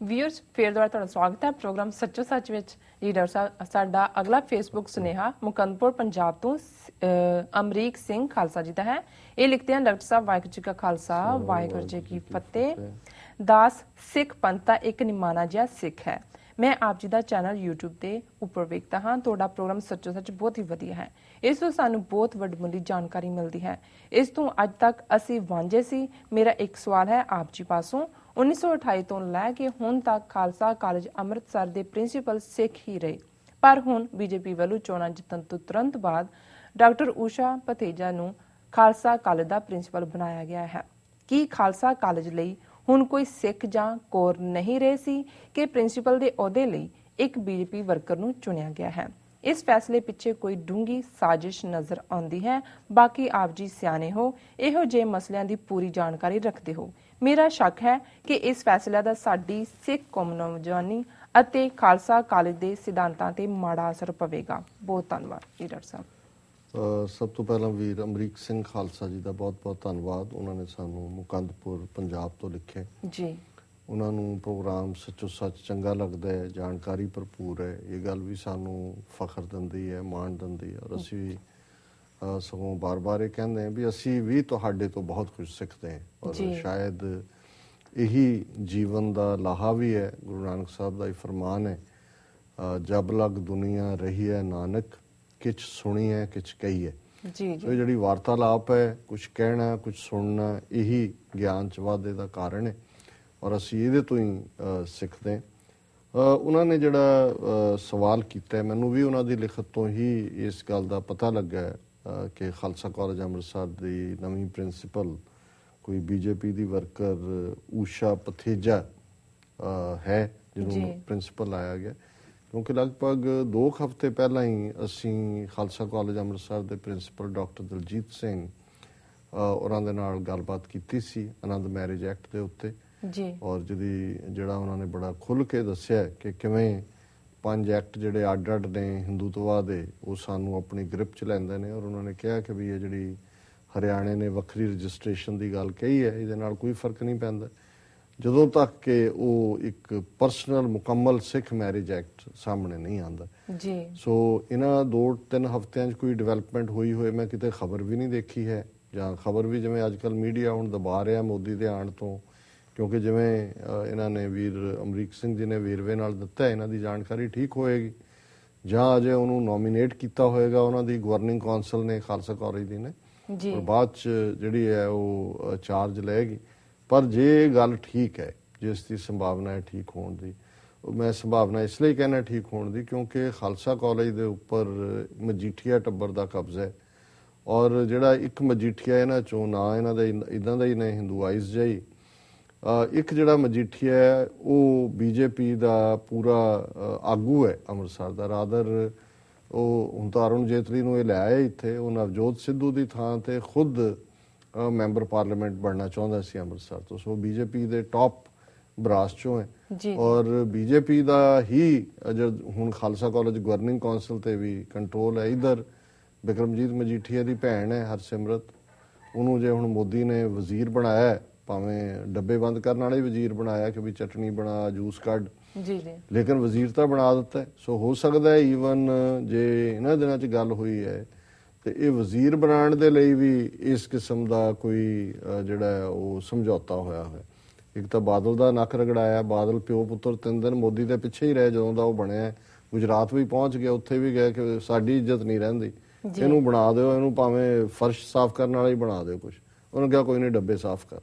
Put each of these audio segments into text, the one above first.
Viewers ਫੇਰ ਦੁਬਾਰਾ ਤੁਹਾਡਾ ਸਵਾਗਤ ਹੈ ਪ੍ਰੋਗਰਾਮ ਸੱਚੋ ਸੱਚ ਵਿੱਚ। ਜੀ ਡਾਕਟਰ ਸਾਹਿਬ, ਸਾਡਾ ਅਗਲਾ ਫੇਸਬੁੱਕ ਸੁਨੇਹਾ ਮੁਕੰਦਪੁਰ ਪੰਜਾਬ ਤੋਂ ਅਮਰੀਕ ਸਿੰਘ ਖਾਲਸਾ ਜੀ ਦਾ ਹੈ। ਇਹ ਲਿਖਦੇ ਹਨ, ਡਾਕਟਰ ਸਾਹਿਬ ਵਾਹਿਗੁਰੂ ਜੀ ਕਾ ਖਾਲਸਾ ਵਾਹਿਗੁਰੂ ਜੀ ਕੀ ਫਤਿਹ। ਦਾਸ ਸਿੱਖ ਪੰਥ ਦਾ ਇੱਕ ਨਿਮਾਣਾ ਜਿਹਾ ਸਿੱਖ ਹੈ। ਮੈਂ ਆਪ ਜੀ ਦਾ ਚੈਨਲ YouTube ਦੇ ਉੱਪਰ ਵੇਖਦਾ ਹਾਂ। ਤੁਹਾਡਾ ਪ੍ਰੋਗਰਾਮ ਸੱਚੋ ਸੱਚ ਬਹੁਤ ਹੀ ਵਧੀਆ ਹੈ। ਇਸ ਤੋਂ ਸਾਨੂੰ ਬਹੁਤ ਵੱਡਮੁੱਲੀ ਜਾਣਕਾਰੀ ਮਿਲਦੀ ਹੈ। ਇਸ ਤੋਂ ਅੱਜ ਤੱਕ ਅਸੀਂ ਵਾਂਝੇ ਸੀ। ਮੇਰਾ ਇੱਕ ਸਵਾਲ ਹੈ ਆਪ ਜੀ ਪਾਸੋਂ। 1928 ਤੋਂ ਲੈ ਕੇ ਹੁਣ ਤੱਕ ਖਾਲਸਾ ਕਾਲਜ ਅੰਮ੍ਰਿਤਸਰ ਦੇ ਪ੍ਰਿੰਸੀਪਲ ਸਿੱਖ ਹੀ ਰਹੇ, ਪਰ ਹੁਣ ਬੀਜੇਪੀ ਵੱਲੋਂ ਚੋਣਾਂ ਜਿੱਤਣ ਤੋਂ ਤੁਰੰਤ ਬਾਅਦ ਡਾਕਟਰ ਊਸ਼ਾ ਪਥੇਜਾ ਨੂੰ ਖਾਲਸਾ ਕਾਲਜ ਦਾ ਪ੍ਰਿੰਸੀਪਲ ਬਣਾਇਆ ਗਿਆ ਹੈ। ਕੀ ਖਾਲਸਾ ਕਾਲਜ ਲਈ ਹੁਣ ਕੋਈ ਸਿੱਖ ਜਾਂ ਕੌਰ ਨਹੀਂ ਰਹੇ ਸੀ ਕਿ ਪ੍ਰਿੰਸੀਪਲ ਦੇ ਅਹੁਦੇ ਲਈ ਇੱਕ ਬੀਜੇਪੀ ਵਰਕਰ ਨੂੰ ਚੁਣਿਆ ਗਿਆ ਹੈ? ਇਸ ਫੈਸਲੇ ਪਿੱਛੇ ਕੋਈ ਡੂੰਘੀ ਸਾਜ਼ਿਸ਼ ਨਜ਼ਰ ਆਉਂਦੀ ਹੈ। ਬਾਕੀ ਆਪ ਜੀ ਸਿਆਣੇ ਹੋ, ਇਹੋ ਜਿਹੇ ਮਸਲਿਆਂ ਦੀ ਪੂਰੀ ਜਾਣਕਾਰੀ ਰੱਖਦੇ ਹੋ। ਮੇਰਾ ਸ਼ੱਕ ਹੈ ਕਿ ਇਸ ਫੈਸਲੇ ਦਾ ਸਾਡੀ ਸਿੱਖ ਕੌਮ, ਨੌਜਵਾਨੀ ਅਤੇ ਖਾਲਸਾ ਕਾਲਜ ਦੇ ਸਿਧਾਂਤਾਂ ਤੇ ਮਾੜਾ ਅਸਰ ਪਵੇਗਾ। ਬਹੁਤ ਧੰਨਵਾਦ ਜੀ ਡਾਕਟਰ ਸਾਹਿਬ। ਸਭ ਤੋਂ ਪਹਿਲਾਂ ਵੀਰ ਅਮਰੀਕ ਸਿੰਘ ਖਾਲਸਾ ਜੀ ਦਾ ਬਹੁਤ-ਬਹੁਤ ਧੰਨਵਾਦ। ਉਹਨਾਂ ਨੇ ਸਾਨੂੰ ਮੁਕੰਦਪੁਰ ਪੰਜਾਬ ਤੋਂ ਲਿਖਿਆ ਜੀ। ਉਹਨਾਂ ਨੂੰ ਪ੍ਰੋਗਰਾਮ ਸੱਚੋ ਸੱਚ ਚੰਗਾ ਲੱਗਦਾ ਹੈ, ਜਾਣਕਾਰੀ ਭਰਪੂਰ ਹੈ। ਇਹ ਗੱਲ ਵੀ ਸਾਨੂੰ ਫਖਰ ਦਿੰਦੀ ਹੈ, ਮਾਣ ਦਿੰਦੀ ਹੈ। ਔਰ ਅਸੀਂ ਸਗੋਂ ਬਾਰ-ਬਾਰ ਇਹ ਕਹਿੰਦੇ ਹਾਂ ਵੀ ਅਸੀਂ ਵੀ ਤੁਹਾਡੇ ਤੋਂ ਬਹੁਤ ਕੁਝ ਸਿੱਖਦੇ ਹਾਂ। ਔਰ ਸ਼ਾਇਦ ਇਹੀ ਜੀਵਨ ਦਾ ਲਾਹਾ ਵੀ ਹੈ। ਗੁਰੂ ਨਾਨਕ ਸਾਹਿਬ ਦਾ ਇਹ ਫਰਮਾਨ ਹੈ, ਜਬ ਲਗ ਦੁਨੀਆ ਰਹੀ ਹੈ ਨਾਨਕ, ਕਿਛ ਸੁਣੀ ਹੈ ਕਿਛ ਕਹੀ ਹੈ। ਇਹ ਜਿਹੜੀ ਵਾਰਤਾਲਾਪ ਹੈ, ਕੁਝ ਕਹਿਣਾ ਕੁਝ ਸੁਣਨਾ, ਇਹੀ ਗਿਆਨ ਚ ਵਾਧੇ ਦਾ ਕਾਰਨ ਹੈ। ਔਰ ਅਸੀਂ ਇਹਦੇ ਤੋਂ ਹੀ ਸਿੱਖਦੇ ਹਾਂ। ਉਹਨਾਂ ਨੇ ਜਿਹੜਾ ਸਵਾਲ ਕੀਤਾ, ਮੈਨੂੰ ਵੀ ਉਹਨਾਂ ਦੀ ਲਿਖਤ ਤੋਂ ਹੀ ਇਸ ਗੱਲ ਦਾ ਪਤਾ ਲੱਗਾ ਕਿ ਖਾਲਸਾ ਕਾਲਜ ਅੰਮ੍ਰਿਤਸਰ ਦੀ ਨਵੀਂ ਪ੍ਰਿੰਸੀਪਲ ਕੋਈ ਬੀਜੇਪੀ ਦੀ ਵਰਕਰ ਊਸ਼ਾ ਪਥੇਜਾ ਹੈ, ਜਿਹਨੂੰ ਪ੍ਰਿੰਸੀਪਲ ਲਾਇਆ ਗਿਆ। ਕਿਉਂਕਿ ਲਗਭਗ 2 ਹਫ਼ਤੇ ਪਹਿਲਾਂ ਹੀ ਅਸੀਂ ਖਾਲਸਾ ਕਾਲਜ ਅੰਮ੍ਰਿਤਸਰ ਦੇ ਪ੍ਰਿੰਸੀਪਲ ਡਾਕਟਰ ਦਲਜੀਤ ਸਿੰਘ ਉਹਨਾਂ ਦੇ ਨਾਲ ਗੱਲਬਾਤ ਕੀਤੀ ਸੀ ਆਨੰਦ ਮੈਰਿਜ ਐਕਟ ਦੇ ਉੱਤੇ। ਔਰ ਜਿਹੜਾ ਉਹਨਾਂ ਨੇ ਬੜਾ ਖੁੱਲ੍ਹ ਕੇ ਦੱਸਿਆ ਕਿ ਕਿਵੇਂ 5 ਐਕਟ ਜਿਹੜੇ ਅੱਡ-ਅੱਡ ਨੇ ਹਿੰਦੂਤਵਾ ਦੇ, ਉਹ ਸਾਨੂੰ ਆਪਣੀ ਗ੍ਰਿਪ 'ਚ ਲੈਂਦੇ ਨੇ। ਔਰ ਉਹਨਾਂ ਨੇ ਕਿਹਾ ਕਿ ਵੀ ਇਹ ਜਿਹੜੀ ਹਰਿਆਣੇ ਨੇ ਵੱਖਰੀ ਰਜਿਸਟ੍ਰੇਸ਼ਨ ਦੀ ਗੱਲ ਕਹੀ ਹੈ, ਇਹਦੇ ਨਾਲ ਕੋਈ ਫਰਕ ਨਹੀਂ ਪੈਂਦਾ ਜਦੋਂ ਤੱਕ ਕਿ ਉਹ ਇੱਕ ਪਰਸਨਲ ਮੁਕੰਮਲ ਸਿੱਖ ਮੈਰਿਜ ਐਕਟ ਸਾਹਮਣੇ ਨਹੀਂ ਆਉਂਦਾ। ਸੋ ਇਹਨਾਂ 2-3 ਹਫ਼ਤਿਆਂ 'ਚ ਕੋਈ ਡਿਵੈਲਪਮੈਂਟ ਹੋਈ ਹੋਏ ਮੈਂ ਕਿਤੇ ਖਬਰ ਵੀ ਨਹੀਂ ਦੇਖੀ ਹੈ, ਜਾਂ ਖਬਰ ਵੀ ਜਿਵੇਂ ਅੱਜ ਕੱਲ੍ਹ ਮੀਡੀਆ ਹੁਣ ਦਬਾ ਰਿਹਾ ਮੋਦੀ ਦੇ ਆਉਣ ਤੋਂ। ਕਿਉਂਕਿ ਜਿਵੇਂ ਇਹਨਾਂ ਨੇ ਵੀਰ ਅਮਰੀਕ ਸਿੰਘ ਜੀ ਨੇ ਵੇਰਵੇ ਨਾਲ ਦਿੱਤਾ, ਇਹਨਾਂ ਦੀ ਜਾਣਕਾਰੀ ਠੀਕ ਹੋਏਗੀ ਜਾਂ ਅਜੇ ਉਹਨੂੰ ਨੋਮੀਨੇਟ ਕੀਤਾ ਹੋਏਗਾ ਉਹਨਾਂ ਦੀ ਗਵਰਨਿੰਗ ਕੌਂਸਲ ਨੇ, ਖਾਲਸਾ ਕਾਲਜ ਦੀ ਨੇ, ਔਰ ਬਾਅਦ 'ਚ ਜਿਹੜੀ ਹੈ ਉਹ ਚਾਰਜ ਲਏਗੀ। ਪਰ ਜੇ ਗੱਲ ਠੀਕ ਹੈ, ਜਿਸ ਦੀ ਸੰਭਾਵਨਾ ਹੈ ਠੀਕ ਹੋਣ ਦੀ, ਮੈਂ ਸੰਭਾਵਨਾ ਇਸ ਲਈ ਕਹਿਣਾ ਠੀਕ ਹੋਣ ਦੀ ਕਿਉਂਕਿ ਖਾਲਸਾ ਕਾਲਜ ਦੇ ਉੱਪਰ ਮਜੀਠੀਆ ਟੱਬਰ ਦਾ ਕਬਜ਼ਾ ਹੈ। ਔਰ ਜਿਹੜਾ ਇੱਕ ਮਜੀਠੀਆ ਇਹਨਾਂ 'ਚੋਂ ਨਾ ਇਹਨਾਂ ਦਾ ਇੱਦਾਂ ਦਾ ਹੀ ਨੇ ਹਿੰਦੂਆਈਜ਼ ਜਿਹਾ ਹੀ, ਇੱਕ ਜਿਹੜਾ ਮਜੀਠੀਆ ਹੈ ਉਹ ਬੀਜੇਪੀ ਦਾ ਪੂਰਾ ਆਗੂ ਹੈ ਅੰਮ੍ਰਿਤਸਰ ਦਾ। ਰਾਦਰ ਉਹ ਹੁਣ ਤਾਂ ਅਰੁਣ ਜੇਤਲੀ ਨੂੰ ਇਹ ਲੈ ਆਇਆ ਇੱਥੇ, ਉਹ ਨਵਜੋਤ ਸਿੱਧੂ ਦੀ ਥਾਂ ਤੇ ਖੁਦ ਮੈਂਬਰ ਪਾਰਲੀਮੈਂਟ ਬਣਨਾ ਚਾਹੁੰਦਾ ਸੀ ਅੰਮ੍ਰਿਤਸਰ ਤੋਂ। ਸੋ ਬੀਜੇਪੀ ਦੇ ਟੌਪ ਬਰਾਸ ਚੋਂ ਹੈ। ਔਰ ਬੀਜੇਪੀ ਦਾ ਹੀ ਜਦ ਹੁਣ ਖਾਲਸਾ ਕਾਲਜ ਗਵਰਨਿੰਗ ਕੌਂਸਲ ਤੇ ਵੀ ਕੰਟਰੋਲ ਹੈ। ਇਧਰ ਬਿਕਰਮਜੀਤ ਮਜੀਠੀਆ ਦੀ ਭੈਣ ਹੈ ਹਰਸਿਮਰਤ, ਉਹਨੂੰ ਜੇ ਹੁਣ ਮੋਦੀ ਨੇ ਵਜ਼ੀਰ ਬਣਾਇਆ, ਭਾਵੇਂ ਡੱਬੇ ਬੰਦ ਕਰਨ ਵਾਲੇ ਵਜ਼ੀਰ ਬਣਾਇਆ ਕਿ ਵੀ ਚਟਨੀ ਬਣਾ, ਜੂਸ ਕੱਢ, ਲੇਕਿਨ ਵਜ਼ੀਰ ਤਾਂ ਬਣਾ ਦਿੱਤਾ। ਸੋ ਹੋ ਸਕਦਾ ਈਵਨ ਜੇ ਇਹਨਾਂ ਦਿਨਾਂ 'ਚ ਗੱਲ ਹੋਈ ਹੈ ਤੇ ਇਹ ਵਜ਼ੀਰ ਬਣਾਉਣ ਦੇ ਲਈ ਵੀ ਇਸ ਕਿਸਮ ਦਾ ਕੋਈ ਜਿਹੜਾ ਉਹ ਸਮਝੌਤਾ ਹੋਇਆ ਹੋਇਆ। ਇੱਕ ਤਾਂ ਬਾਦਲ ਦਾ ਨੱਕ ਰਗੜਾਇਆ, ਬਾਦਲ ਪਿਓ ਪੁੱਤਰ 3 ਦਿਨ ਮੋਦੀ ਦੇ ਪਿੱਛੇ ਹੀ ਰਹੇ ਜਦੋਂ ਦਾ ਉਹ ਬਣਿਆ। ਗੁਜਰਾਤ ਵੀ ਪਹੁੰਚ ਗਿਆ, ਉੱਥੇ ਵੀ ਗਏ ਕਿ ਸਾਡੀ ਇੱਜ਼ਤ ਨਹੀਂ ਰਹਿੰਦੀ, ਇਹਨੂੰ ਬਣਾ ਦਿਓ, ਇਹਨੂੰ ਭਾਵੇਂ ਫਰਸ਼ ਸਾਫ਼ ਕਰਨ ਵਾਲਾ ਹੀ ਬਣਾ ਦਿਓ ਕੁਛ। ਉਹਨੇ ਕਿਹਾ ਕੋਈ ਨਹੀਂ, ਡੱਬੇ ਸਾਫ਼ ਕਰ।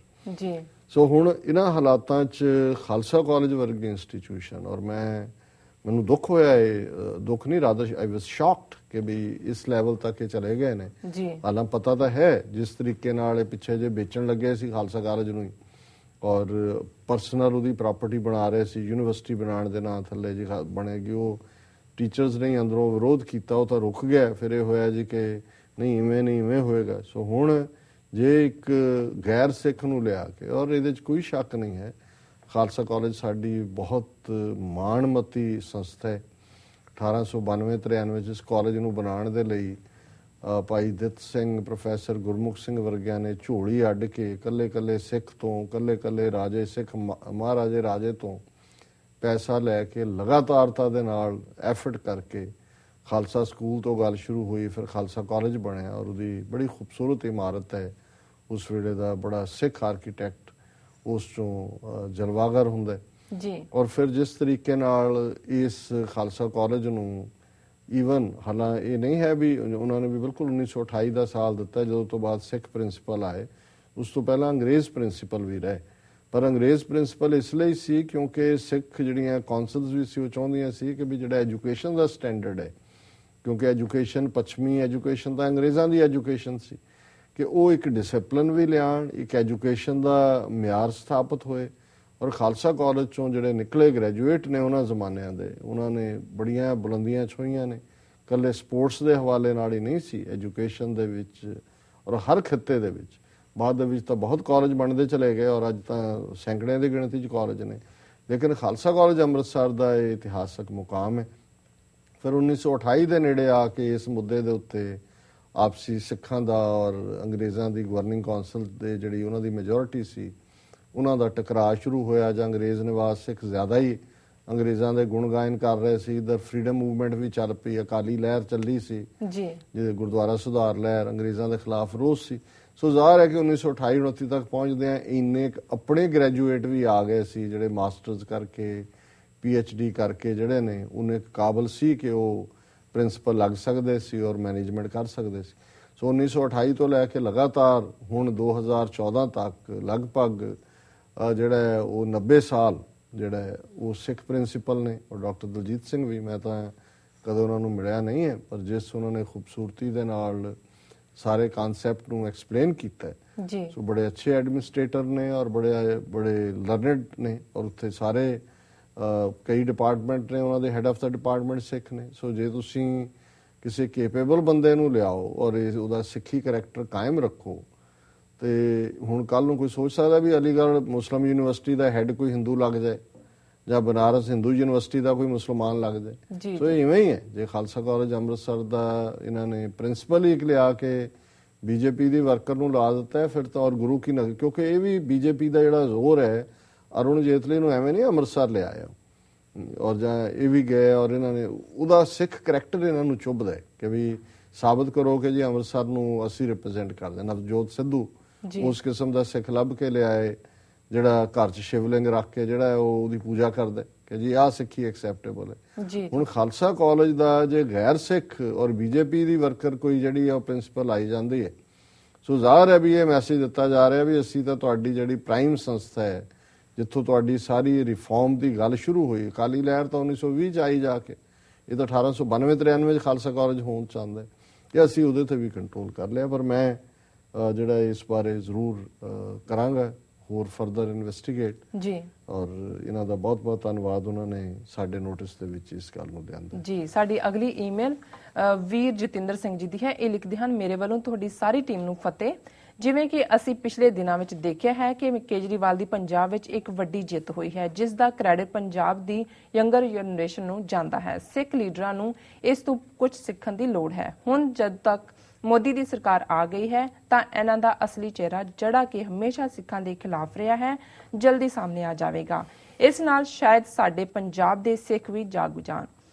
ਸੋ ਹੁਣ ਇਹਨਾਂ ਹਾਲਾਤਾਂ 'ਚ ਖਾਲਸਾ ਕਾਲਜ ਵਰਗੀ ਇੰਸਟੀਚਿਊਸ਼ਨ, ਔਰ ਮੈਨੂੰ ਦੁੱਖ ਹੋਇਆ, ਇਹ ਦੁੱਖ ਨਹੀਂ, ਰਾਦਰ ਆਈ ਵਾਸ ਸ਼ੌਕਡ ਕਿ ਵੀ ਇਸ ਲੈਵਲ ਤੱਕ ਇਹ ਚਲੇ ਗਏ ਨੇ। ਹਾਲਾਂ ਪਤਾ ਤਾਂ ਹੈ ਜਿਸ ਤਰੀਕੇ ਨਾਲ ਇਹ ਪਿੱਛੇ ਜੇ ਵੇਚਣ ਲੱਗੇ ਸੀ ਖਾਲਸਾ ਕਾਲਜ ਨੂੰ ਹੀ, ਔਰ ਪਰਸਨਲ ਉਹਦੀ ਪ੍ਰਾਪਰਟੀ ਬਣਾ ਰਹੇ ਸੀ, ਯੂਨੀਵਰਸਿਟੀ ਬਣਾਉਣ ਦੇ ਨਾਂ ਥੱਲੇ ਜੀ ਬਣੇਗੀ। ਉਹ ਟੀਚਰਸ ਨੇ ਅੰਦਰੋਂ ਵਿਰੋਧ ਕੀਤਾ, ਉਹ ਤਾਂ ਰੁਕ ਗਿਆ। ਫਿਰ ਇਹ ਹੋਇਆ ਜੀ ਕਿ ਨਹੀਂ ਇਵੇਂ ਨਹੀਂ ਇਵੇਂ ਹੋਏਗਾ। ਸੋ ਹੁਣ ਜੇ ਇੱਕ ਗੈਰ ਸਿੱਖ ਨੂੰ ਲਿਆ ਕੇ, ਔਰ ਇਹਦੇ 'ਚ ਕੋਈ ਸ਼ੱਕ ਨਹੀਂ ਹੈ ਖਾਲਸਾ ਕਾਲਜ ਸਾਡੀ ਬਹੁਤ ਮਾਣਮਤੀ ਸੰਸਥਾ ਹੈ। 1892-93 'ਚ ਇਸ ਕਾਲਜ ਨੂੰ ਬਣਾਉਣ ਦੇ ਲਈ ਭਾਈ ਦਿੱਤ ਸਿੰਘ, ਪ੍ਰੋਫੈਸਰ ਗੁਰਮੁਖ ਸਿੰਘ ਵਰਗਿਆਂ ਨੇ ਝੋਲੀ ਅੱਡ ਕੇ ਕੱਲੇ-ਕੱਲੇ ਸਿੱਖ ਤੋਂ, ਕੱਲੇ-ਕੱਲੇ ਰਾਜੇ ਸਿੱਖ ਮਹਾਰਾਜੇ ਰਾਜੇ ਤੋਂ ਪੈਸਾ ਲੈ ਕੇ ਲਗਾਤਾਰਤਾ ਦੇ ਨਾਲ ਐਫਰਟ ਕਰਕੇ ਖਾਲਸਾ ਸਕੂਲ ਤੋਂ ਗੱਲ ਸ਼ੁਰੂ ਹੋਈ, ਫਿਰ ਖਾਲਸਾ ਕਾਲਜ ਬਣਿਆ ਔਰ ਉਹਦੀ ਬੜੀ ਖੂਬਸੂਰਤ ਇਮਾਰਤ ਹੈ। ਉਸ ਵੇਲੇ ਦਾ ਬੜਾ ਸਿੱਖ ਆਰਕੀਟੈਕਟ ਉਸ ਚੋਂ ਜਲਵਾਗਰ ਹੁੰਦਾ ਜੀ। ਔਰ ਫਿਰ ਜਿਸ ਤਰੀਕੇ ਨਾਲ ਇਸ ਖਾਲਸਾ ਕਾਲਜ ਨੂੰ ਈਵਨ ਹਾਲਾਂ ਇਹ ਨਹੀਂ ਹੈ ਵੀ ਉਹਨਾਂ ਨੇ ਵੀ ਬਿਲਕੁਲ 1928 ਦਾ ਸਾਲ ਦਿੱਤਾ ਜਦੋਂ ਤੋਂ ਬਾਅਦ ਸਿੱਖ ਪ੍ਰਿੰਸੀਪਲ ਆਏ, ਉਸ ਤੋਂ ਪਹਿਲਾਂ ਅੰਗਰੇਜ਼ ਪ੍ਰਿੰਸੀਪਲ ਵੀ ਰਹੇ। ਪਰ ਅੰਗਰੇਜ਼ ਪ੍ਰਿੰਸੀਪਲ ਇਸ ਲਈ ਸੀ ਕਿਉਂਕਿ ਸਿੱਖ ਜਿਹੜੀਆਂ ਕੌਂਸਲਸ ਵੀ ਸੀ ਉਹ ਚਾਹੁੰਦੀਆਂ ਸੀ ਕਿ ਵੀ ਜਿਹੜਾ ਐਜੂਕੇਸ਼ਨ ਦਾ ਸਟੈਂਡਰਡ ਹੈ, ਕਿਉਂਕਿ ਐਜੂਕੇਸ਼ਨ ਪੱਛਮੀ ਐਜੂਕੇਸ਼ਨ ਤਾਂ ਅੰਗਰੇਜ਼ਾਂ ਦੀ ਐਜੂਕੇਸ਼ਨ ਸੀ, ਕਿ ਉਹ ਇੱਕ ਡਿਸਪਲਿਨ ਵੀ ਲਿਆਉਣ, ਇੱਕ ਐਜੂਕੇਸ਼ਨ ਦਾ ਮਿਆਰ ਸਥਾਪਿਤ ਹੋਏ। ਔਰ ਖਾਲਸਾ ਕਾਲਜ ਚੋਂ ਜਿਹੜੇ ਨਿਕਲੇ ਗ੍ਰੈਜੂਏਟ ਨੇ ਉਹਨਾਂ ਜ਼ਮਾਨਿਆਂ ਦੇ, ਉਹਨਾਂ ਨੇ ਬੜੀਆਂ ਬੁਲੰਦੀਆਂ ਛੂਹੀਆਂ ਨੇ। ਇਕੱਲੇ ਸਪੋਰਟਸ ਦੇ ਹਵਾਲੇ ਨਾਲ ਹੀ ਨਹੀਂ ਸੀ, ਐਜੂਕੇਸ਼ਨ ਦੇ ਵਿੱਚ ਔਰ ਹਰ ਖਿੱਤੇ ਦੇ ਵਿੱਚ। ਬਾਅਦ ਦੇ ਵਿੱਚ ਤਾਂ ਬਹੁਤ ਕਾਲਜ ਬਣਦੇ ਚਲੇ ਗਏ ਔਰ ਅੱਜ ਤਾਂ ਸੈਂਕੜਿਆਂ ਦੀ ਗਿਣਤੀ 'ਚ ਕਾਲਜ ਨੇ, ਲੇਕਿਨ ਖਾਲਸਾ ਕਾਲਜ ਅੰਮ੍ਰਿਤਸਰ ਦਾ ਇਹ ਇਤਿਹਾਸਕ ਮੁਕਾਮ ਹੈ। ਫਿਰ 1928 ਦੇ ਨੇੜੇ ਆ ਕੇ ਇਸ ਮੁੱਦੇ ਦੇ ਉੱਤੇ ਆਪਸੀ ਸਿੱਖਾਂ ਦਾ ਔਰ ਅੰਗਰੇਜ਼ਾਂ ਦੀ ਗਵਰਨਿੰਗ ਕੌਂਸਲ ਦੇ ਜਿਹੜੀ ਉਹਨਾਂ ਦੀ ਮੈਜੋਰਿਟੀ ਸੀ ਉਹਨਾਂ ਦਾ ਟਕਰਾਅ ਸ਼ੁਰੂ ਹੋਇਆ। ਜਾਂ ਅੰਗਰੇਜ਼ ਨਿਵਾਸ ਸਿੱਖ ਜ਼ਿਆਦਾ ਹੀ ਅੰਗਰੇਜ਼ਾਂ ਦੇ ਗੁਣ ਗਾਇਨ ਕਰ ਰਹੇ ਸੀ। ਇਧਰ ਫਰੀडम ਮੂਵਮੈਂਟ ਵੀ ਚੱਲ ਪਈ, ਅਕਾਲੀ ਲਹਿਰ ਚੱਲੀ ਸੀ ਜੀ, ਜਿਹਦੇ ਗੁਰਦੁਆਰਾ ਸੁਧਾਰ ਲਹਿਰ, ਅੰਗਰੇਜ਼ਾਂ ਦੇ ਖਿਲਾਫ ਰੋਸ ਸੀ। ਸੋ ਜ਼ਾਹਰ ਹੈ ਕਿ 1928-29 ਤੱਕ ਪਹੁੰਚਦਿਆਂ ਇੰਨੇ ਆਪਣੇ ਗ੍ਰੈਜੂਏਟ ਵੀ ਆ ਗਏ ਸੀ ਜਿਹੜੇ ਮਾਸਟਰਸ ਕਰਕੇ, PhD ਕਰਕੇ ਜਿਹੜੇ ਨੇ ਉਹਨੇ ਕਾਬਲ ਸੀ ਕਿ ਉਹ ਪ੍ਰਿੰਸੀਪਲ ਲੱਗ ਸਕਦੇ ਸੀ ਔਰ ਮੈਨੇਜਮੈਂਟ ਕਰ ਸਕਦੇ ਸੀ। ਸੋ 1928 ਤੋਂ ਲੈ ਕੇ ਲਗਾਤਾਰ ਹੁਣ 2014 ਤੱਕ ਲਗਭਗ ਜਿਹੜਾ ਉਹ 90 ਸਾਲ ਜਿਹੜਾ ਉਹ ਸਿੱਖ ਪ੍ਰਿੰਸੀਪਲ ਨੇ। ਔਰ ਡਾਕਟਰ ਦਲਜੀਤ ਸਿੰਘ ਵੀ, ਮੈਂ ਤਾਂ ਕਦੇ ਉਹਨਾਂ ਨੂੰ ਮਿਲਿਆ ਨਹੀਂ ਹੈ, ਪਰ ਜਿਸ ਉਹਨਾਂ ਨੇ ਖੂਬਸੂਰਤੀ ਦੇ ਨਾਲ ਸਾਰੇ ਕਨਸੈਪਟ ਨੂੰ ਐਕਸਪਲੇਨ ਕੀਤਾ ਜੀ। ਸੋ ਬੜੇ ਅੱਛੇ ਐਡਮਿਨਿਸਟ੍ਰੇਟਰ ਨੇ ਔਰ ਬੜੇ ਲਰਨਡ ਨੇ ਔਰ ਉੱਥੇ ਸਾਰੇ ਕਈ ਡਿਪਾਰਟਮੈਂਟ ਨੇ, ਉਹਨਾਂ ਦੇ ਹੈਡ ਆਫ ਦਾ ਡਿਪਾਰਟਮੈਂਟ ਸਿੱਖ ਨੇ। ਸੋ ਜੇ ਤੁਸੀਂ ਕਿਸੇ ਕੇਪੇਬਲ ਬੰਦੇ ਨੂੰ ਲਿਆਓ ਔਰ ਉਹਦਾ ਸਿੱਖੀ ਕਰੈਕਟਰ ਕਾਇਮ ਰੱਖੋ, ਤੇ ਹੁਣ ਕੱਲ ਨੂੰ ਕੋਈ ਸੋਚ ਸਕਦਾ ਵੀ ਅਲੀਗੜ੍ਹ ਮੁਸਲਿਮ ਯੂਨੀਵਰਸਿਟੀ ਦਾ ਹੈੱਡ ਕੋਈ ਹਿੰਦੂ ਲੱਗ ਜਾਏ ਜਾਂ ਬਨਾਰਸ ਹਿੰਦੂ ਯੂਨੀਵਰਸਿਟੀ ਦਾ ਕੋਈ ਮੁਸਲਮਾਨ ਲੱਗ ਜਾਏ। ਸੋ ਇਹ ਇਵੇਂ ਹੀ ਹੈ। ਜੇ ਖਾਲਸਾ ਕਾਲਜ ਅੰਮ੍ਰਿਤਸਰ ਦਾ ਇਹਨਾਂ ਨੇ ਪ੍ਰਿੰਸੀਪਲ ਹੀ ਲਿਆ ਕੇ ਬੀਜੇਪੀ ਦੀ ਵਰਕਰ ਨੂੰ ਲਾ ਦਿੱਤਾ ਹੈ, ਫਿਰ ਤਾਂ ਔਰ ਗੁਰੂ ਕੀ ਨਗਰੀ, ਕਿਉਂਕਿ ਇਹ ਵੀ ਬੀਜੇਪੀ ਦਾ ਜਿਹੜਾ ਜ਼ੋਰ ਹੈ, ਅਰੁਣ ਜੇਤਲੀ ਨੂੰ ਐਵੇਂ ਨਹੀਂ ਅੰਮ੍ਰਿਤਸਰ ਲਿਆਇਆ ਔਰ ਜਾਂ ਇਹ ਵੀ ਗਏ ਔਰ ਇਹਨਾਂ ਨੇ ਉਹਦਾ ਸਿੱਖ ਕਰੈਕਟਰ ਇਹਨਾਂ ਨੂੰ ਚੁੱਭਦਾ ਹੈ ਕਿ ਵੀ ਸਾਬਤ ਕਰੋ ਕਿ ਜੀ ਅੰਮ੍ਰਿਤਸਰ ਨੂੰ ਅਸੀਂ ਰਿਪਰੈਜ਼ੈਂਟ ਕਰਦੇ। ਨਵਜੋਤ ਸਿੱਧੂ ਉਸ ਕਿਸਮ ਦਾ ਸਿੱਖ ਲੱਭ ਕੇ ਲਿਆਏ ਜਿਹੜਾ ਘਰ 'ਚ ਸ਼ਿਵਲਿੰਗ ਰੱਖ ਕੇ ਜਿਹੜਾ ਉਹ ਉਹਦੀ ਪੂਜਾ ਕਰਦਾ ਕਿ ਜੀ ਆਹ ਸਿੱਖੀ ਐਕਸੈਪਟੇਬਲ ਹੈ। ਹੁਣ ਖਾਲਸਾ ਕਾਲਜ ਦਾ ਜੇ ਗੈਰ ਸਿੱਖ ਔਰ ਬੀਜੇਪੀ ਦੀ ਵਰਕਰ ਕੋਈ ਜਿਹੜੀ ਆ ਪ੍ਰਿੰਸੀਪਲ ਆਈ ਜਾਂਦੀ ਹੈ, ਸੋ ਜ਼ਾਹਰ ਹੈ ਵੀ ਇਹ ਮੈਸੇਜ ਦਿੱਤਾ ਜਾ ਰਿਹਾ ਵੀ ਅਸੀਂ ਤਾਂ ਤੁਹਾਡੀ ਜਿਹੜੀ ਪ੍ਰਾਈਮ ਸੰਸਥਾ ਹੈ, ਜਿੱਥੋਂ ਤੁਹਾਡੀ ਸਾਰੀ ਰਿਫਾਰਮ ਦੀ ਗੱਲ ਸ਼ੁਰੂ ਹੋਈ, ਅਕਾਲੀ ਲਹਿਰ ਤਾਂ 1920 ਚ ਆਈ ਜਾ ਕੇ, ਇਹ ਤਾਂ 1892-93 ਚ ਖਾਲਸਾ ਕਾਲਜ ਹੋਣ ਚਾਹੁੰਦਾ ਕਿ ਅਸੀਂ ਉਹਦੇ ਤੇ ਵੀ ਕੰਟਰੋਲ ਕਰ ਲਿਆ। ਪਰ ਮੈਂ ਜਿਹੜਾ ਇਸ ਬਾਰੇ ਜ਼ਰੂਰ ਕਰਾਂਗਾ ਹੋਰ ਫਰਦਰ ਇਨਵੈਸਟੀਗੇਟ ਜੀ। ਔਰ ਇਹਨਾਂ ਦਾ ਬਹੁਤ ਬਹੁਤ ਧੰਨਵਾਦ, ਉਹਨਾਂ ਨੇ ਸਾਡੇ ਨੋਟਿਸ ਦੇ ਵਿੱਚ ਇਸ ਗੱਲ ਨੂੰ ਲਿਆਂਦਾ ਜੀ। ਸਾਡੀ ਅਗਲੀ ਈਮੇਲ ਵੀਰ ਜਤਿੰਦਰ ਸਿੰਘ ਜੀ ਦੀ ਹੈ। ਇਹ ਲਿਖਦੇ ਹਨ, ਮੇਰੇ ਵੱਲੋਂ ਤੁਹਾਡੀ ਸਾਰੀ ਟੀਮ ਨੂੰ ਫਤਿਹ। ਜਿਵੇਂ ਕਿ ਅਸੀਂ ਪਿਛਲੇ ਦਿਨਾਂ ਵਿੱਚ ਦੇਖਿਆ ਹੈ ਕਿ ਕੇਜਰੀਵਾਲ ਦੀ ਪੰਜਾਬ ਵਿੱਚ ਇੱਕ ਵੱਡੀ ਜਿੱਤ ਹੋਈ ਹੈ, ਜਿਸ ਦਾ ਕ੍ਰੈਡਿਟ ਪੰਜਾਬ ਦੀ ਯੰਗਰ ਜਨਰੇਸ਼ਨ ਨੂੰ ਜਾਂਦਾ ਹੈ। ਸਿੱਖ ਲੀਡਰਾਂ ਨੂੰ ਇਸ ਤੋਂ ਕੁਝ ਸਿੱਖਣ ਦੀ ਲੋੜ ਹੈ। ਹੁਣ ਜਦ ਤੱਕ ਮੋਦੀ ਦੀ ਸਰਕਾਰ ਆ ਗਈ ਹੈ ਤਾਂ ਇਹਨਾਂ ਦਾ ਅਸਲੀ ਚਿਹਰਾ, ਜਿਹੜਾ ਕਿ ਹਮੇਸ਼ਾ ਸਿੱਖਾਂ ਦੇ ਖਿਲਾਫ ਰਿਹਾ ਹੈ, ਜਲਦੀ ਸਾਹਮਣੇ ਆ ਜਾਵੇਗਾ। ਇਸ ਨਾਲ ਸ਼ਾਇਦ ਸਾਡੇ ਪੰਜਾਬ ਦੇ ਸਿੱਖ ਵੀ ਜਾਗ ਜਾਣ।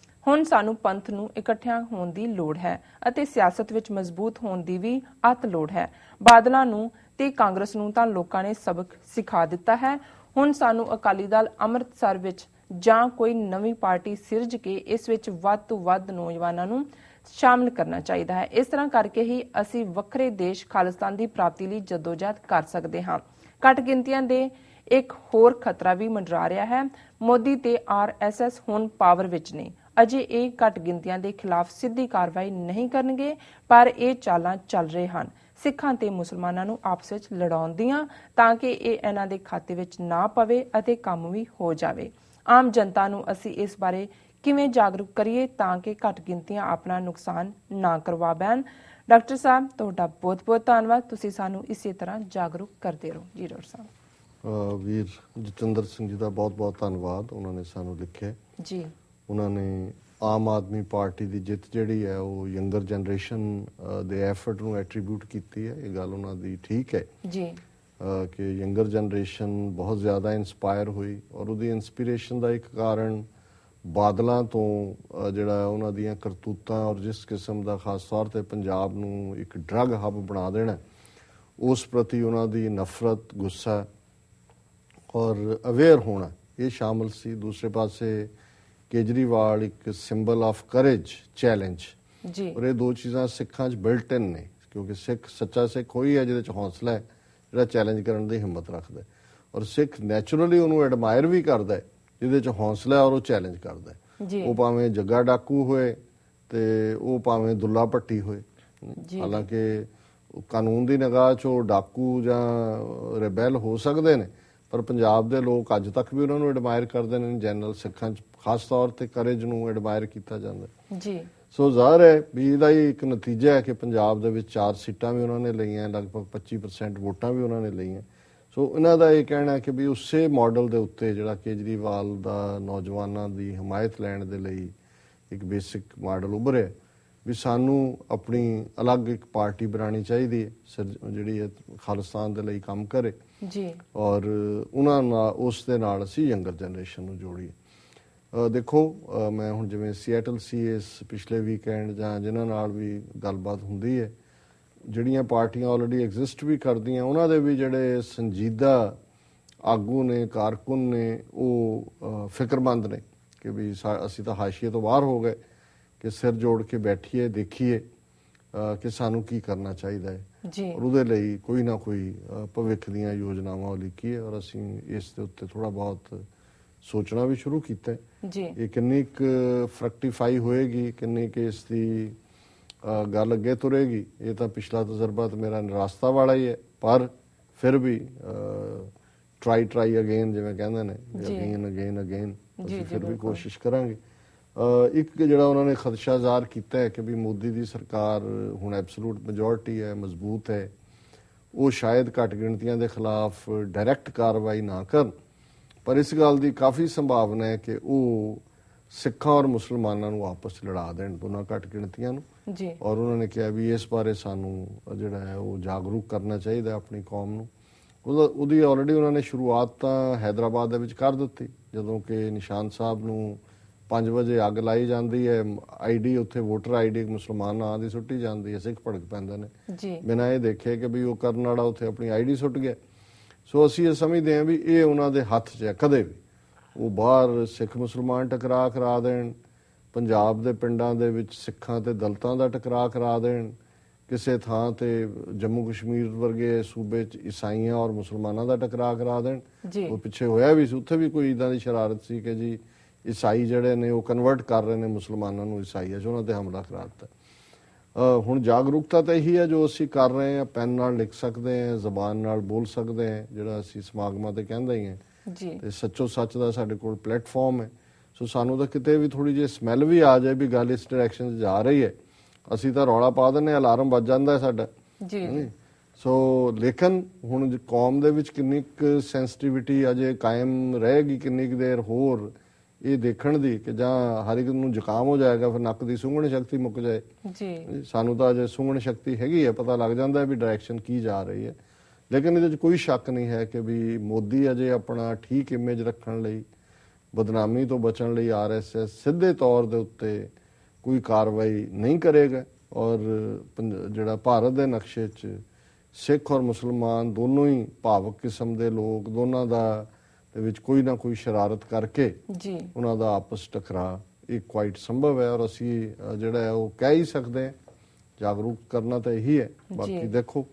ਹੁਣ ਸਾਨੂੰ ਪੰਥ ਨੂੰ ਇਕੱਠਿਆਂ ਹੋਣ ਦੀ ਲੋੜ ਹੈ ਅਤੇ ਸਿਆਸਤ ਵਿੱਚ ਮਜ਼ਬੂਤ ਹੋਣ ਦੀ ਵੀ ਅਤ ਲੋੜ ਹੈ। ਬਾਦਲਾਂ ਨੂੰ ਤੇ ਕਾਂਗਰਸ ਨੂੰ ਤਾਂ ਲੋਕਾਂ ਨੇ ਸਬਕ ਸਿਖਾ ਦਿੱਤਾ ਹੈ। ਹੁਣ ਸਾਨੂੰ ਅਕਾਲੀ ਦਲ ਅੰਮ੍ਰਿਤਸਰ ਵਿੱਚ ਜਾਂ ਕੋਈ ਨਵੀਂ ਪਾਰਟੀ ਸਿਰਜ ਕੇ ਇਸ ਵਿੱਚ ਵੱਧ ਤੋਂ ਵੱਧ ਨੌਜਵਾਨਾਂ ਨੂੰ ਸ਼ਾਮਲ ਕਰਨਾ ਚਾਹੀਦਾ ਹੈ। ਇਸ ਤਰ੍ਹਾਂ ਕਰਕੇ ਹੀ ਅਸੀਂ ਵੱਖਰੇ ਦੇਸ਼ ਖਾਲਿਸਤਾਨ ਦੀ ਪ੍ਰਾਪਤੀ ਲਈ ਜਦੋਜਹਿਦ ਕਰ ਸਕਦੇ ਹਾਂ। ਘੱਟ ਗਿਣਤੀਆਂ ਦੇ ਇੱਕ ਹੋਰ ਖਤਰਾ ਵੀ ਮੰਡਰਾ ਰਿਹਾ ਹੈ। ਮੋਦੀ ਤੇ RSS ਹੁਣ ਪਾਵਰ ਵਿੱਚ ਨੇ। ਅਜੇ ਇਹ ਘੱਟ ਗਿਣਤੀਆਂ ਦੇ ਖਿਲਾਫ ਸਿੱਧੀ ਕਾਰਵਾਈ ਨਹੀਂ ਕਰਨਗੇ, ਪਰ ਇਹ ਚਾਲਾਂ ਚੱਲ ਰਹੇ ਹਨ ਸਿੱਖਾਂ ਤੇ ਮੁਸਲਮਾਨਾਂ ਨੂੰ ਆਪਸ ਵਿੱਚ ਲੜਾਉਣ ਦੀਆਂ, ਤਾਂ ਕਿ ਇਹ ਇਹਨਾਂ ਦੇ ਖਾਤੇ ਵਿੱਚ ਨਾ ਪਵੇ ਅਤੇ ਕੰਮ ਵੀ ਹੋ ਜਾਵੇ। ਆਮ ਜਨਤਾ ਨੂੰ ਅਸੀਂ ਇਸ ਬਾਰੇ ਕਿਵੇਂ ਜਾਗਰੂਕ ਕਰੀਏ ਤਾਂ ਕਿ ਘੱਟ ਗਿਣਤੀਆਂ ਆਪਣਾ ਨੁਕਸਾਨ ਨਾ ਕਰਵਾ ਬੈਣ। ਡਾਕਟਰ ਸਾਹਿਬ, ਤੁਹਾਡਾ ਬਹੁਤ ਬਹੁਤ ਧੰਨਵਾਦ। ਤੁਸੀਂ ਸਾਨੂੰ ਇਸੇ ਤਰ੍ਹਾਂ ਜਾਗਰੂਕ ਕਰਦੇ ਰਹੋ ਜੀ। ਡਾਕਟਰ ਸਾਹਿਬ, ਵੀਰ ਜਤਿੰਦਰ ਸਿੰਘ ਜੀ ਦਾ ਬਹੁਤ ਬਹੁਤ ਧੰਨਵਾਦ। ਉਹਨਾਂ ਨੇ ਸਾਨੂੰ ਲਿਖਿਆ ਜੀ। ਉਹਨਾਂ ਨੇ ਆਮ ਆਦਮੀ ਪਾਰਟੀ ਦੀ ਜਿੱਤ ਜਿਹੜੀ ਹੈ ਉਹ ਯੰਗਰ ਜਨਰੇਸ਼ਨ ਦੇ ਐਫਰਟ ਨੂੰ ਐਟਰੀਬਿਊਟ ਕੀਤੀ ਹੈ। ਇਹ ਗੱਲ ਉਹਨਾਂ ਦੀ ਠੀਕ ਹੈ ਜੀ। ਕਿ ਯੰਗਰ ਜਨਰੇਸ਼ਨ ਬਹੁਤ ਜ਼ਿਆਦਾ ਇਨਸਪਾਇਰ ਹੋਈ ਔਰ ਉਹਦੀ ਇਨਸਪੀਰੇਸ਼ਨ ਦਾ ਇੱਕ ਕਾਰਨ ਬਾਦਲਾਂ ਤੋਂ ਜਿਹੜਾ ਉਹਨਾਂ ਦੀਆਂ ਕਰਤੂਤਾਂ ਔਰ ਜਿਸ ਕਿਸਮ ਦਾ ਖਾਸ ਤੌਰ ਤੇ ਪੰਜਾਬ ਨੂੰ ਇੱਕ ਡਰੱਗ ਹੱਬ ਬਣਾ ਦੇਣਾ, ਉਸ ਪ੍ਰਤੀ ਉਹਨਾਂ ਦੀ ਨਫ਼ਰਤ, ਗੁੱਸਾ ਔਰ ਅਵੇਅਰ ਹੋਣਾ ਇਹ ਸ਼ਾਮਲ ਸੀ। ਦੂਸਰੇ ਪਾਸੇ ਕੇਜਰੀਵਾਲ ਇੱਕ ਸਿੰਬਲ ਆਫ ਕਰੇਜ, ਚੈਲੰਜ ਜੀ, ਔਰ ਇਹ ਦੋ ਚੀਜ਼ਾਂ ਸਿੱਖਾਂ 'ਚ ਬਿਲਟ ਇਨ ਨੇ, ਕਿਉਂਕਿ ਸਿੱਖ ਸੱਚਾ ਸਿੱਖ ਉਹੀ ਹੈ ਜਿਹਦੇ 'ਚ ਹੌਸਲਾ ਹੈ, ਜਿਹੜਾ ਚੈਲੰਜ ਕਰਨ ਦੀ ਹਿੰਮਤ ਰੱਖਦਾ, ਔਰ ਸਿੱਖ ਨੈਚੁਰਲੀ ਉਹਨੂੰ ਐਡਮਾਇਰ ਵੀ ਕਰਦਾ ਹੈ ਜਿਹਦੇ 'ਚ ਹੌਸਲਾ ਔਰ ਉਹ ਚੈਲੰਜ ਕਰਦਾ। ਉਹ ਭਾਵੇਂ ਜੱਗਾ ਡਾਕੂ ਹੋਏ ਤੇ ਉਹ ਭਾਵੇਂ ਦੁੱਲਾ ਭੱਟੀ ਹੋਏ। ਹਾਲਾਂਕਿ ਕਾਨੂੰਨ ਦੀ ਨਿਗਾਹ 'ਚ ਉਹ ਡਾਕੂ ਜਾਂ ਰਿਬੈਲ ਹੋ ਸਕਦੇ ਨੇ, ਪਰ ਪੰਜਾਬ ਦੇ ਲੋਕ ਅੱਜ ਤੱਕ ਵੀ ਉਹਨਾਂ ਨੂੰ ਐਡਮਾਇਰ ਕਰਦੇ ਨੇ। ਜਨਰਲ ਸਿੱਖਾਂ 'ਚ ਖਾਸ ਤੌਰ ਤੇ ਕਰੇਜ ਨੂੰ ਐਡਮਾਇਰ ਕੀਤਾ ਜਾਂਦਾ ਜੀ। ਸੋ ਜ਼ਾਹਰ ਹੈ ਵੀ ਇਹਦਾ ਹੀ ਇੱਕ ਨਤੀਜਾ ਹੈ ਕਿ ਪੰਜਾਬ ਦੇ ਵਿੱਚ 4 ਸੀਟਾਂ ਵੀ ਉਹਨਾਂ ਨੇ ਲਈਆਂ, ਲਗਭਗ 25% ਵੋਟਾਂ ਵੀ ਉਹਨਾਂ ਨੇ ਲਈਆਂ। ਸੋ ਇਹਨਾਂ ਦਾ ਇਹ ਕਹਿਣਾ ਕਿ ਵੀ ਉਸੇ ਮਾਡਲ ਦੇ ਉੱਤੇ ਜਿਹੜਾ ਕੇਜਰੀਵਾਲ ਦਾ ਨੌਜਵਾਨਾਂ ਦੀ ਹਮਾਇਤ ਲੈਣ ਦੇ ਲਈ ਇੱਕ ਬੇਸਿਕ ਮਾਡਲ ਉੱਭਰਿਆ ਵੀ ਸਾਨੂੰ ਆਪਣੀ ਅਲੱਗ ਇੱਕ ਪਾਰਟੀ ਬਣਾਉਣੀ ਚਾਹੀਦੀ ਹੈ ਜਿਹੜੀ ਖਾਲਿਸਤਾਨ ਦੇ ਲਈ ਕੰਮ ਕਰੇ ਜੀ, ਔਰ ਉਹਨਾਂ ਨਾਲ ਉਸ ਦੇ ਨਾਲ ਅਸੀਂ ਯੰਗਰ ਜਨਰੇਸ਼ਨ ਨੂੰ ਜੋੜੀਏ। ਦੇਖੋ ਮੈਂ ਹੁਣ ਜਿਵੇਂ ਸੀਐਟਲ ਸੀਐਸ ਪਿਛਲੇ ਵੀਕਐਂਡ ਜਾਂ ਜਿਨ੍ਹਾਂ ਨਾਲ ਵੀ ਗੱਲਬਾਤ ਹੁੰਦੀ ਹੈ, ਜਿਹੜੀਆਂ ਪਾਰਟੀਆਂ ਆਲਰੇਡੀ ਐਗਜ਼ਿਸਟ ਵੀ ਕਰਦੀਆਂ ਉਹਨਾਂ ਦੇ ਵੀ ਜਿਹੜੇ ਸੰਜੀਦਾ ਆਗੂ ਨੇ, ਕਾਰਕੁਨ ਨੇ, ਉਹ ਫਿਕਰਮੰਦ ਨੇ ਕਿ ਵੀ ਅਸੀਂ ਤਾਂ ਹਾਸ਼ੀਏ ਤੋਂ ਬਾਹਰ ਹੋ ਗਏ, ਕਿ ਸਿਰ ਜੋੜ ਕੇ ਬੈਠੀਏ, ਦੇਖੀਏ ਕਿ ਸਾਨੂੰ ਕੀ ਕਰਨਾ ਚਾਹੀਦਾ ਹੈ ਔਰ ਉਹਦੇ ਲਈ ਕੋਈ ਨਾ ਕੋਈ ਭਵਿੱਖ ਦੀਆਂ ਯੋਜਨਾਵਾਂ ਉਲੀਕੀਏ। ਔਰ ਅਸੀਂ ਇਸ ਦੇ ਉੱਤੇ ਥੋੜਾ ਬਹੁਤ ਸੋਚਣਾ ਵੀ ਸ਼ੁਰੂ ਕੀਤਾ ਹੈ। ਇਹ ਕਿੰਨੀ ਕੁ ਫਰੈਕਟੀਫਾਈ ਹੋਏਗੀ, ਕਿੰਨੀ ਕਿ ਇਸ ਦੀ ਗੱਲ ਅੱਗੇ ਤੁਰੇਗੀ, ਇਹ ਤਾਂ ਪਿਛਲਾ ਤਜਰਬਾ ਤਾਂ ਮੇਰਾ ਨਿਰਾਸਤਾ ਵਾਲਾ ਹੀ ਹੈ, ਪਰ ਫਿਰ ਵੀ ਟਰਾਈ ਅਗੇਨ ਜਿਵੇਂ ਕਹਿੰਦੇ ਨੇ, ਅਗੇਨ ਅਸੀਂ ਫਿਰ ਵੀ ਕੋਸ਼ਿਸ਼ ਕਰਾਂਗੇ। ਇੱਕ ਜਿਹੜਾ ਉਹਨਾਂ ਨੇ ਖਦਸ਼ਾ ਜ਼ਾਹਰ ਕੀਤਾ ਹੈ ਕਿ ਵੀ ਮੋਦੀ ਦੀ ਸਰਕਾਰ ਹੁਣ ਐਬਸੋਲੂਟ ਮੈਜੋਰਟੀ ਹੈ, ਮਜ਼ਬੂਤ ਹੈ, ਉਹ ਸ਼ਾਇਦ ਘੱਟ ਗਿਣਤੀਆਂ ਦੇ ਖਿਲਾਫ ਡਾਇਰੈਕਟ ਕਾਰਵਾਈ ਨਾ ਕਰਨ, ਪਰ ਇਸ ਗੱਲ ਦੀ ਕਾਫੀ ਸੰਭਾਵਨਾ ਹੈ ਕਿ ਉਹ ਸਿੱਖਾਂ ਔਰ ਮੁਸਲਮਾਨਾਂ ਨੂੰ ਆਪਸ 'ਚ ਲੜਾ ਦੇਣ, ਦੋਨਾਂ ਘੱਟ ਗਿਣਤੀਆਂ ਨੂੰ। ਔਰ ਉਹਨਾਂ ਨੇ ਕਿਹਾ ਵੀ ਇਸ ਬਾਰੇ ਸਾਨੂੰ ਜਿਹੜਾ ਹੈ ਉਹ ਜਾਗਰੂਕ ਕਰਨਾ ਚਾਹੀਦਾ ਆਪਣੀ ਕੌਮ ਨੂੰ। ਉਹਦੀ ਆਲਰੇਡੀ ਉਹਨਾਂ ਨੇ ਸ਼ੁਰੂਆਤ ਤਾਂ ਹੈਦਰਾਬਾਦ ਦੇ ਵਿੱਚ ਕਰ ਦਿੱਤੀ, ਜਦੋਂ ਕਿ ਨਿਸ਼ਾਨ ਸਾਹਿਬ ਨੂੰ 5 ਵਜੇ ਅੱਗ ਲਾਈ ਜਾਂਦੀ ਹੈ, ਆਈਡੀ ਉੱਥੇ ਵੋਟਰ ਆਈਡੀ ਮੁਸਲਮਾਨ ਨਾਂ ਦੀ ਸੁੱਟੀ ਜਾਂਦੀ ਹੈ, ਸਿੱਖ ਭੜਕ ਪੈਂਦੇ ਨੇ ਬਿਨਾਂ ਇਹ ਦੇਖੇ ਕਿ ਵੀ ਉਹ ਕਰਨ ਵਾਲਾ ਉੱਥੇ ਆਪਣੀ ਆਈਡੀ ਸੁੱਟ ਗਿਆ। ਸੋ ਅਸੀਂ ਇਹ ਸਮਝਦੇ ਹਾਂ ਵੀ ਇਹ ਉਹਨਾਂ ਦੇ ਹੱਥ 'ਚ ਹੈ, ਕਦੇ ਵੀ ਉਹ ਬਾਹਰ ਸਿੱਖ ਮੁਸਲਮਾਨ ਟਕਰਾਅ ਕਰਾ ਦੇਣ, ਪੰਜਾਬ ਦੇ ਪਿੰਡਾਂ ਦੇ ਵਿੱਚ ਸਿੱਖਾਂ ਤੇ ਦਲਿਤਾਂ ਦਾ ਟਕਰਾਅ ਕਰਾ ਦੇਣ, ਕਿਸੇ ਥਾਂ ਤੇ ਜੰਮੂ ਕਸ਼ਮੀਰ ਵਰਗੇ ਸੂਬੇ 'ਚ ਈਸਾਈਆਂ ਔਰ ਮੁਸਲਮਾਨਾਂ ਦਾ ਟਕਰਾਅ ਕਰਾ ਦੇਣ। ਉਹ ਪਿੱਛੇ ਹੋਇਆ ਵੀ ਸੀ, ਉੱਥੇ ਵੀ ਕੋਈ ਇੱਦਾਂ ਦੀ ਸ਼ਰਾਰਤ ਸੀ ਕਿ ਜੀ ਈਸਾਈ ਜਿਹੜੇ ਨੇ ਉਹ ਕਨਵਰਟ ਕਰ ਰਹੇ ਨੇ ਮੁਸਲਮਾਨਾਂ ਨੂੰ ਈਸਾਈਆਂ 'ਚ, ਉਹਨਾਂ ਤੇ ਹਮਲਾ ਕਰਾ ਦਿੱਤਾ। ਹੁਣ ਜਾਗਰੂਕਤਾ ਤਾਂ ਇਹੀ ਹੈ ਜੋ ਅਸੀਂ ਕਰ ਰਹੇ ਹਾਂ, ਪੈਨ ਨਾਲ ਲਿਖ ਸਕਦੇ ਹਾਂ, ਜ਼ਬਾਨ ਨਾਲ ਬੋਲ ਸਕਦੇ ਹਾਂ, ਜਿਹੜਾ ਅਸੀਂ ਸਮਾਗਮਾਂ ਤੇ ਕਹਿੰਦੇ ਹੀ ਹਾਂ, ਤੇ ਸੱਚੋ ਸੱਚ ਦਾ ਸਾਡੇ ਕੋਲ ਪਲੇਟਫਾਰਮ ਹੈ। ਸੋ ਸਾਨੂੰ ਤਾਂ ਕਿਤੇ ਵੀ ਥੋੜੀ ਜਿਹੀ ਸਮੈਲ ਵੀ ਆ ਜਾਏ ਵੀ ਗੱਲ ਇਸ ਡਾਇਰੈਕਸ਼ਨ 'ਚ ਜਾ ਰਹੀ ਹੈ, ਅਸੀਂ ਤਾਂ ਰੌਲਾ ਪਾ ਦਿੰਦੇ ਹਾਂ, ਅਲਾਰਮ ਵੱਜ ਜਾਂਦਾ ਹੈ ਸਾਡਾ। ਸੋ ਲੇਕਿਨ ਹੁਣ ਕੌਮ ਦੇ ਵਿੱਚ ਕਿੰਨੀ ਕੁ ਸੈਂਸਿਟੀਵਿਟੀ ਅਜੇ ਕਾਇਮ ਰਹੇਗੀ, ਕਿੰਨੀ ਕੁ ਦੇਰ ਹੋਰ ਇਹ ਦੇਖਣ ਦੀ ਕਿ ਜਾਂ ਹਰ ਇੱਕ ਨੂੰ ਜ਼ੁਕਾਮ ਹੋ ਜਾਏਗਾ ਫਿਰ ਨੱਕ ਦੀ ਸੁੰਘਣ ਸ਼ਕਤੀ ਮੁੱਕ ਜਾਏ। ਸਾਨੂੰ ਤਾਂ ਅਜੇ ਸੁੰਘਣ ਸ਼ਕਤੀ ਹੈਗੀ ਹੈ, ਪਤਾ ਲੱਗ ਜਾਂਦਾ ਹੈ ਵੀ ਡਾਇਰੈਕਸ਼ਨ ਕੀ ਜਾ ਰਹੀ ਹੈ। ਲੇਕਿਨ ਇਹਦੇ 'ਚ ਕੋਈ ਸ਼ੱਕ ਨਹੀਂ ਹੈ ਕਿ ਵੀ ਮੋਦੀ ਅਜੇ ਆਪਣਾ ਠੀਕ ਇਮੇਜ ਰੱਖਣ ਲਈ, ਬਦਨਾਮੀ ਤੋਂ ਬਚਣ ਲਈ ਆਰਐਸਐਸ ਸਿੱਧੇ ਤੌਰ ਦੇ ਉੱਤੇ ਕੋਈ ਕਾਰਵਾਈ ਨਹੀਂ ਕਰੇਗਾ। ਔਰ ਜਿਹੜਾ ਭਾਰਤ ਦੇ ਨਕਸ਼ੇ 'ਚ ਸਿੱਖ ਔਰ ਮੁਸਲਮਾਨ ਦੋਨੋਂ ਹੀ ਭਾਵਕ ਕਿਸਮ ਦੇ ਲੋਕ, ਦੋਨਾਂ ਦਾ ਦੇ ਵਿੱਚ ਕੋਈ ਨਾ ਕੋਈ ਸ਼ਰਾਰਤ ਕਰਕੇ ਉਹਨਾਂ ਦਾ ਆਪਸ ਟਕਰਾ ਇਹ ਕੁਆਇਟ ਸੰਭਵ ਹੈ। ਔਰ ਅਸੀਂ ਜਿਹੜਾ ਹੈ ਉਹ ਕਹਿ ਹੀ ਸਕਦੇ ਹਾਂ, ਜਾਗਰੂਕ ਕਰਨਾ ਤਾਂ ਇਹੀ ਹੈ, ਬਾਕੀ ਦੇਖੋ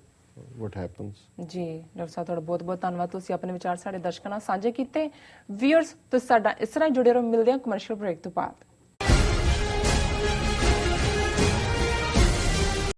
what happens। ਜੀ ਡਾਕਟਰ ਸਾਹਿਬ ਤੁਹਾਡਾ ਬਹੁਤ ਬਹੁਤ ਧੰਨਵਾਦ, ਤੁਸੀਂ ਆਪਣੇ ਵਿਚਾਰ ਸਾਡੇ ਦਰਸ਼ਕਾਂ ਨਾਲ ਸਾਂਝੇ ਕੀਤੇ। ਵੀਅਰਸ ਤੁਸੀਂ ਸਾਡਾ ਇਸ ਤਰ੍ਹਾਂ ਜੁੜੇ ਰਹੋ, ਮਿਲਦੇ ਹਾਂ ਕਮਰਸ਼ੀਅਲ ਬ੍ਰੇਕ ਤੋਂ ਬਾਅਦ।